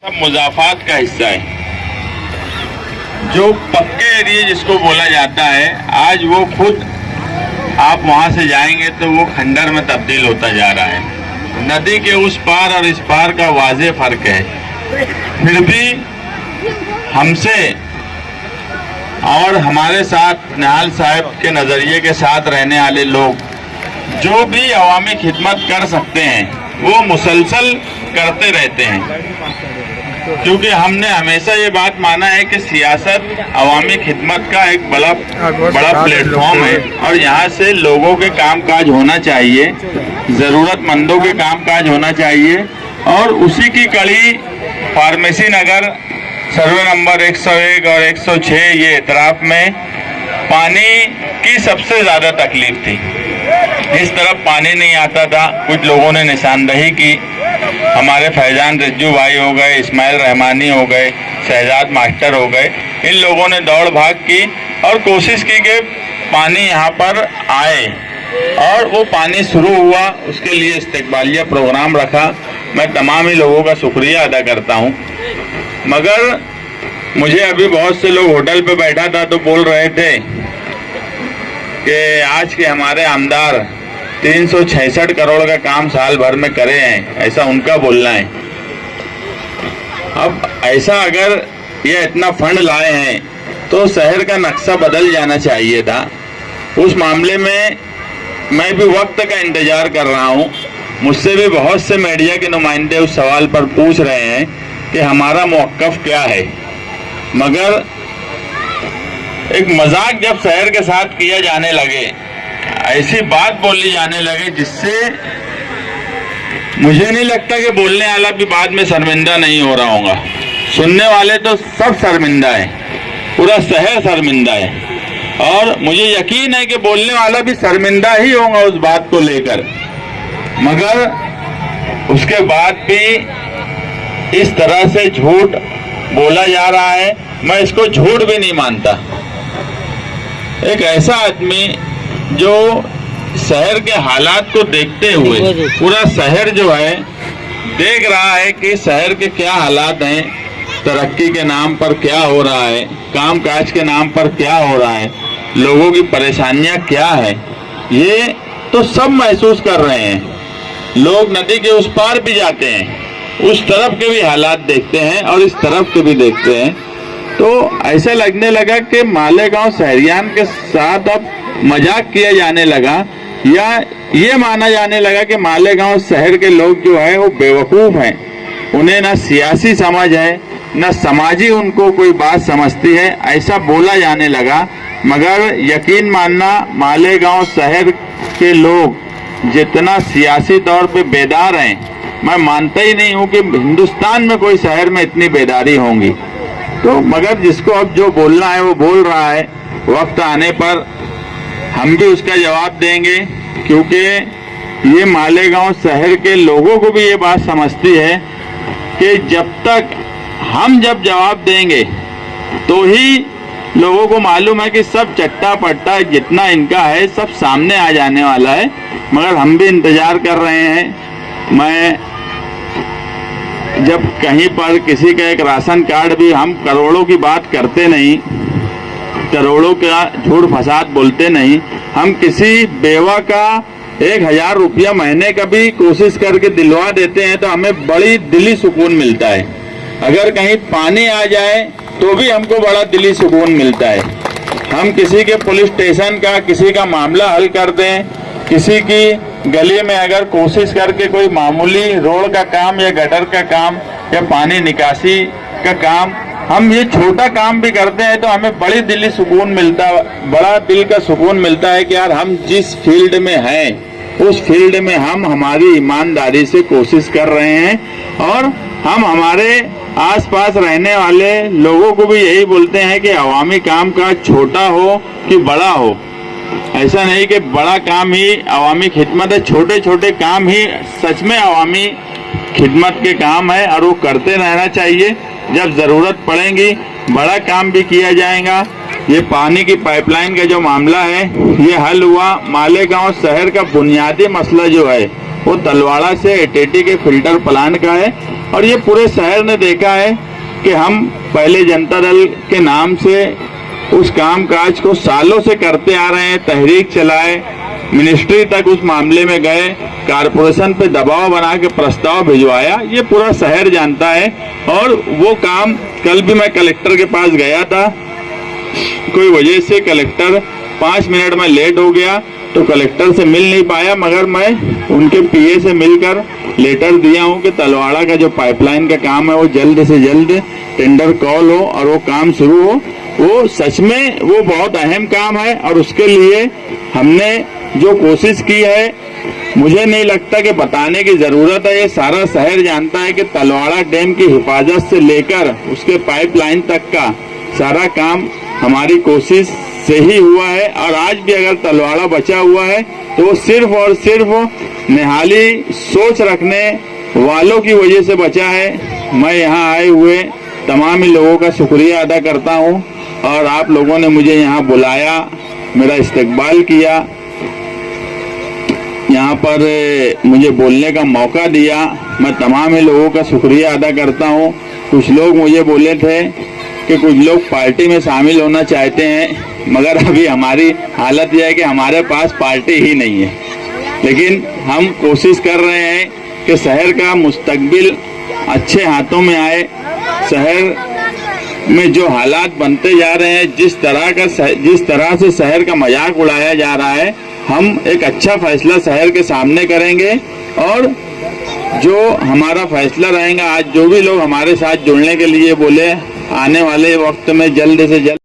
सब मुजाफात का हिस्सा है। जो पक्के एरिया जिसको बोला जाता है, आज वो खुद आप वहां से जाएंगे तो वो खंडर में तब्दील होता जा रहा है। नदी के उस पार और इस पार का वाज़ेह फर्क है। फिर भी हमसे और हमारे साथ निहाल साहब के नज़रिए के साथ रहने वाले लोग जो भी अवामी खिदमत कर सकते हैं वो मुसलसल करते रहते हैं, क्योंकि हमने हमेशा ये बात माना है कि सियासत अवामी खिदमत का एक बड़ा प्लेटफॉर्म है और यहाँ से लोगों के कामकाज होना चाहिए, ज़रूरतमंदों के कामकाज होना चाहिए। और उसी की कड़ी फार्मेसी नगर सर्वे नंबर 101 और 106 ये इतराफ में पानी की सबसे ज़्यादा तकलीफ थी। इस तरफ पानी नहीं आता था। कुछ लोगों ने निशानदही की, हमारे फैजान रिज्जू भाई हो गए, इस्माइल रहमानी हो गए, शहजाद मास्टर हो गए, इन लोगों ने दौड़ भाग की और कोशिश की कि पानी यहाँ पर आए और वो पानी शुरू हुआ। उसके लिए इस्तकबालिया प्रोग्राम रखा। मैं तमाम ही लोगों का शुक्रिया अदा करता हूँ। मगर मुझे अभी बहुत से लोग होटल पे बैठा था तो बोल रहे थे कि आज के हमारे आमदार 366 करोड़ का काम साल भर में करे हैं, ऐसा उनका बोलना है। अब ऐसा अगर ये इतना फंड लाए हैं तो शहर का नक्शा बदल जाना चाहिए था। उस मामले में मैं भी वक्त का इंतजार कर रहा हूँ। मुझसे भी बहुत से मीडिया के नुमाइंदे उस सवाल पर पूछ रहे हैं कि हमारा मौक़िफ़ क्या है। मगर एक मजाक जब शहर के साथ किया जाने लगे, ऐसी बात बोली जाने लगे जिससे मुझे नहीं लगता कि बोलने वाला भी बाद में शर्मिंदा नहीं हो रहा होगा। सुनने वाले तो सब शर्मिंदा है, पूरा शहर शर्मिंदा है और मुझे यकीन है कि बोलने वाला भी शर्मिंदा ही होगा उस बात को लेकर। मगर उसके बाद भी इस तरह से झूठ बोला जा रहा है, मैं इसको झूठ भी नहीं मानता। एक ऐसा आदमी जो शहर के हालात को देखते हुए, पूरा शहर जो है देख रहा है कि शहर के क्या हालात हैं, तरक्की के नाम पर क्या हो रहा है, कामकाज के नाम पर क्या हो रहा है, लोगों की परेशानियां क्या है, ये तो सब महसूस कर रहे हैं। लोग नदी के उस पार भी जाते हैं, उस तरफ के भी हालात देखते हैं और इस तरफ के भी देखते हैं। तो ऐसा लगने लगा कि मालेगांव शहरियान के साथ अब मजाक किया जाने लगा या ये माना जाने लगा कि मालेगांव शहर के लोग जो है वो बेवकूफ़ हैं, उन्हें ना सियासी समझ है ना समाजी उनको कोई बात समझती है, ऐसा बोला जाने लगा। मगर यकीन मानना, मालेगांव शहर के लोग जितना सियासी तौर पे बेदार हैं, मैं मानता ही नहीं हूँ कि हिंदुस्तान में कोई शहर में इतनी बेदारी होंगी। तो मगर जिसको अब जो बोलना है वो बोल रहा है। वक्त आने पर हम भी उसका जवाब देंगे, क्योंकि ये मालेगांव शहर के लोगों को भी ये बात समझती है कि जब जवाब देंगे तो ही लोगों को मालूम है कि सब चट्टा पट्टा जितना इनका है सब सामने आ जाने वाला है। मगर हम भी इंतजार कर रहे हैं। मैं जब कहीं पर किसी का एक राशन कार्ड भी, हम करोड़ों की बात करते नहीं, करोड़ों का झूठ फसाद बोलते नहीं, हम किसी बेवा का 1000 रुपया महीने का भी कोशिश करके दिलवा देते हैं तो हमें बड़ी दिली सुकून मिलता है। अगर कहीं पानी आ जाए तो भी हमको बड़ा दिली सुकून मिलता है। हम किसी के पुलिस स्टेशन का किसी का मामला हल कर दें, किसी की गली में अगर कोशिश करके कोई मामूली रोड का काम या गटर का काम या पानी निकासी का काम, हम ये छोटा काम भी करते हैं तो हमें बड़ी दिली सुकून मिलता है, बड़ा दिल का सुकून मिलता है कि यार हम जिस फील्ड में हैं उस फील्ड में हम हमारी ईमानदारी से कोशिश कर रहे हैं और हम हमारे आसपास रहने वाले लोगों को भी यही बोलते हैं कि अवामी काम का छोटा हो कि बड़ा हो, ऐसा नहीं कि बड़ा काम ही अवामी खिदमत है, छोटे छोटे काम ही सच में अवामी खिदमत के काम है और वो करते रहना चाहिए। जब ज़रूरत पड़ेगी बड़ा काम भी किया जाएगा। ये पानी की पाइपलाइन का जो मामला है ये हल हुआ। मालेगांव शहर का बुनियादी मसला जो है वो तलवाड़ा से एटीटी के फिल्टर प्लांट का है। और ये पूरे शहर ने देखा है कि हम पहले जनता दल के नाम से उस कामकाज को सालों से करते आ रहे हैं, तहरीक चलाए, मिनिस्ट्री तक उस मामले में गए, कारपोरेशन पे दबाव बना के प्रस्ताव भिजवाया, ये पूरा शहर जानता है। और वो काम कल भी मैं कलेक्टर के पास गया था, कोई वजह से कलेक्टर 5 मिनट में लेट हो गया तो कलेक्टर से मिल नहीं पाया, मगर मैं उनके पीए से मिलकर लेटर दिया हूं कि तलवाड़ा का जो पाइपलाइन का काम है वो जल्द से जल्द टेंडर कॉल हो और वो काम शुरू हो। वो सच में वो बहुत अहम काम है और उसके लिए हमने जो कोशिश की है, मुझे नहीं लगता कि बताने की जरूरत है, ये सारा शहर जानता है कि तलवाड़ा डैम की हिफाजत से लेकर उसके पाइपलाइन तक का सारा काम हमारी कोशिश से ही हुआ है। और आज भी अगर तलवाड़ा बचा हुआ है तो वो सिर्फ और सिर्फ निहाली सोच रखने वालों की वजह से बचा है। मैं यहाँ आए हुए तमाम ही लोगों का शुक्रिया अदा करता हूँ और आप लोगों ने मुझे यहाँ बुलाया, मेरा इस्तकबाल किया, यहाँ पर मुझे बोलने का मौका दिया। मैं तमाम ही लोगों का शुक्रिया अदा करता हूँ। कुछ लोग मुझे बोले थे कि कुछ लोग पार्टी में शामिल होना चाहते हैं, मगर अभी हमारी हालत यह है कि हमारे पास पार्टी ही नहीं है। लेकिन हम कोशिश कर रहे हैं कि शहर का मुस्तकबिल अच्छे हाथों में आए। शहर में जो हालात बनते जा रहे हैं, जिस तरह से शहर का मजाक उड़ाया जा रहा है, हम एक अच्छा फैसला शहर के सामने करेंगे और जो हमारा फैसला रहेगा, आज जो भी लोग हमारे साथ जुड़ने के लिए बोले, आने वाले वक्त में जल्द से जल्द